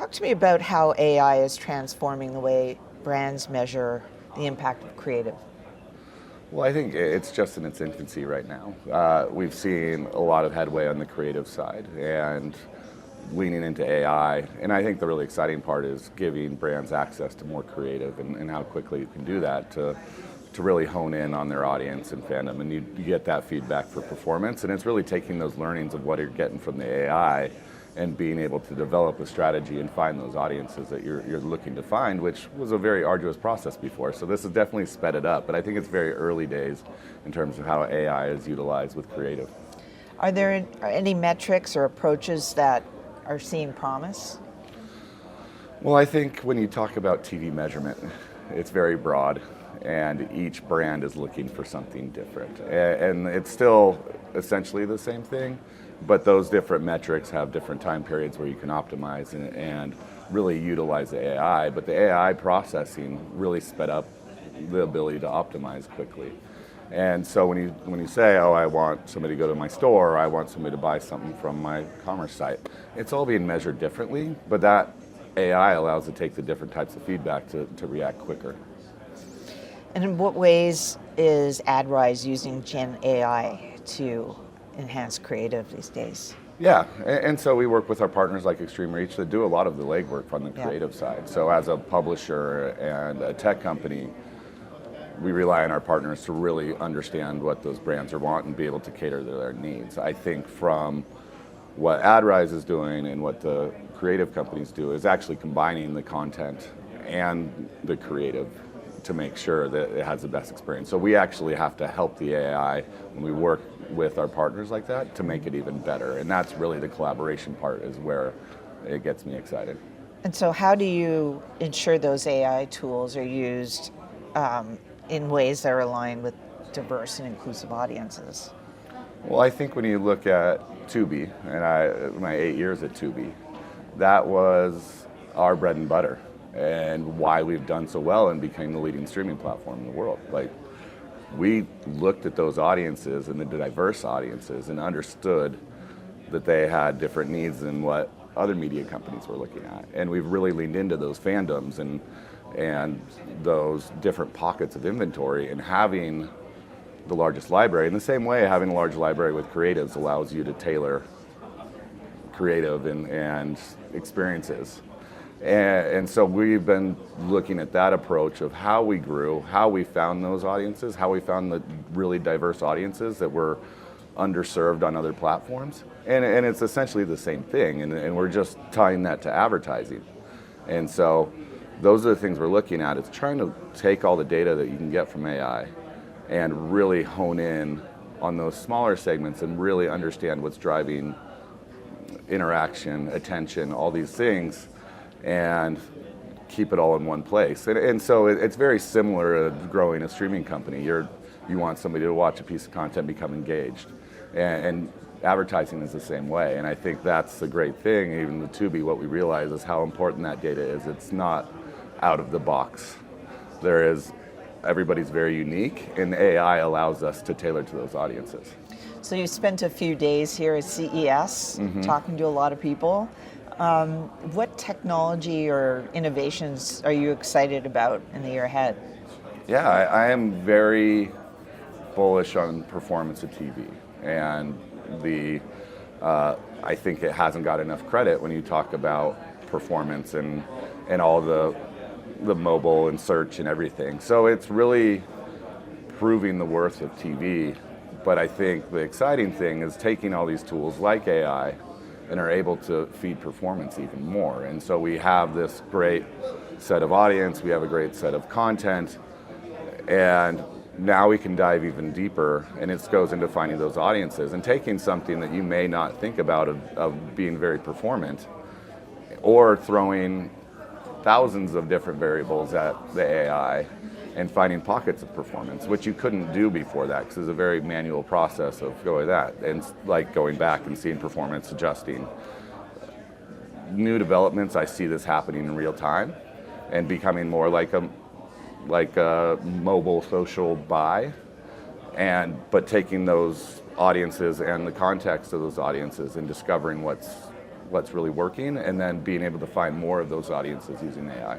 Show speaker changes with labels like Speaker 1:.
Speaker 1: Talk to me about how AI is transforming the way brands measure the impact of creative.
Speaker 2: Well, I think it's just in its infancy right now. We've seen a lot of headway on the creative side and leaning into AI. And I think the really exciting part is giving brands access to more creative and how quickly you can do that to really hone in on their audience and fandom. And you get that feedback for performance. And it's really taking those learnings of what you're getting from the AI and being able to develop a strategy and find those audiences that you're looking to find, which was a very arduous process before. So this has definitely sped it up, but I think it's very early days in terms of how AI is utilized with creative.
Speaker 1: Are there any metrics or approaches that are seeing promise?
Speaker 2: Well, I think when you talk about TV measurement, it's very broad, and each brand is looking for something different. And it's still essentially the same thing, but those different metrics have different time periods where you can optimize and really utilize the AI. But the AI processing really sped up the ability to optimize quickly. And so when you say, oh, I want somebody to go to my store, or I want somebody to buy something from my commerce site, it's all being measured differently, but that AI allows it to take the different types of feedback to react quicker.
Speaker 1: And in what ways is AdRise using Gen AI to enhance creative these days?
Speaker 2: Yeah, and so we work with our partners like Extreme Reach that do a lot of the legwork on the creative side. So as a publisher and a tech company, we rely on our partners to really understand what those brands are wanting and be able to cater to their needs. I think from what AdRise is doing and what the creative companies do is actually combining the content and the creative to make sure that it has the best experience. So we actually have to help the AI when we work with our partners like that to make it even better. And that's really the collaboration part is where it gets me excited.
Speaker 1: And so how do you ensure those AI tools are used in ways that are aligned with diverse and inclusive audiences?
Speaker 2: Well, I think when you look at Tubi, and my 8 years at Tubi, that was our bread and butter and why we've done so well and became the leading streaming platform in the world. Like, we looked at those audiences and the diverse audiences and understood that they had different needs than what other media companies were looking at. And we've really leaned into those fandoms and those different pockets of inventory, and having the largest library. In the same way, having a large library with creatives allows you to tailor creative and experiences. And so we've been looking at that approach of how we grew, how we found those audiences, how we found the really diverse audiences that were underserved on other platforms. And it's essentially the same thing, and we're just tying that to advertising. And so those are the things we're looking at. It's trying to take all the data that you can get from AI and really hone in on those smaller segments and really understand what's driving interaction, attention, all these things, and keep it all in one place. And so it's very similar to growing a streaming company. You want somebody to watch a piece of content, become engaged. And advertising is the same way. And I think that's the great thing. Even with Tubi, what we realize is how important that data is. It's not out of the box. Everybody's very unique, and AI allows us to tailor to those audiences.
Speaker 1: So you spent a few days here at CES talking to a lot of people. What technology or innovations are you excited about in the year ahead?
Speaker 2: Yeah, I am very bullish on performance of TV, and I think it hasn't got enough credit when you talk about performance and all the mobile and search and everything. So it's really proving the worth of TV. But I think the exciting thing is taking all these tools like AI and are able to feed performance even more. And so we have this great set of audience, we have a great set of content, and now we can dive even deeper, and it goes into finding those audiences and taking something that you may not think about of being very performant, or throwing thousands of different variables at the AI and finding pockets of performance, which you couldn't do before that because it's a very manual process of going that, and like going back and seeing performance, adjusting. New developments, I see this happening in real time and becoming more like a mobile social buy, but taking those audiences and the context of those audiences and discovering what's really working, and then being able to find more of those audiences using AI.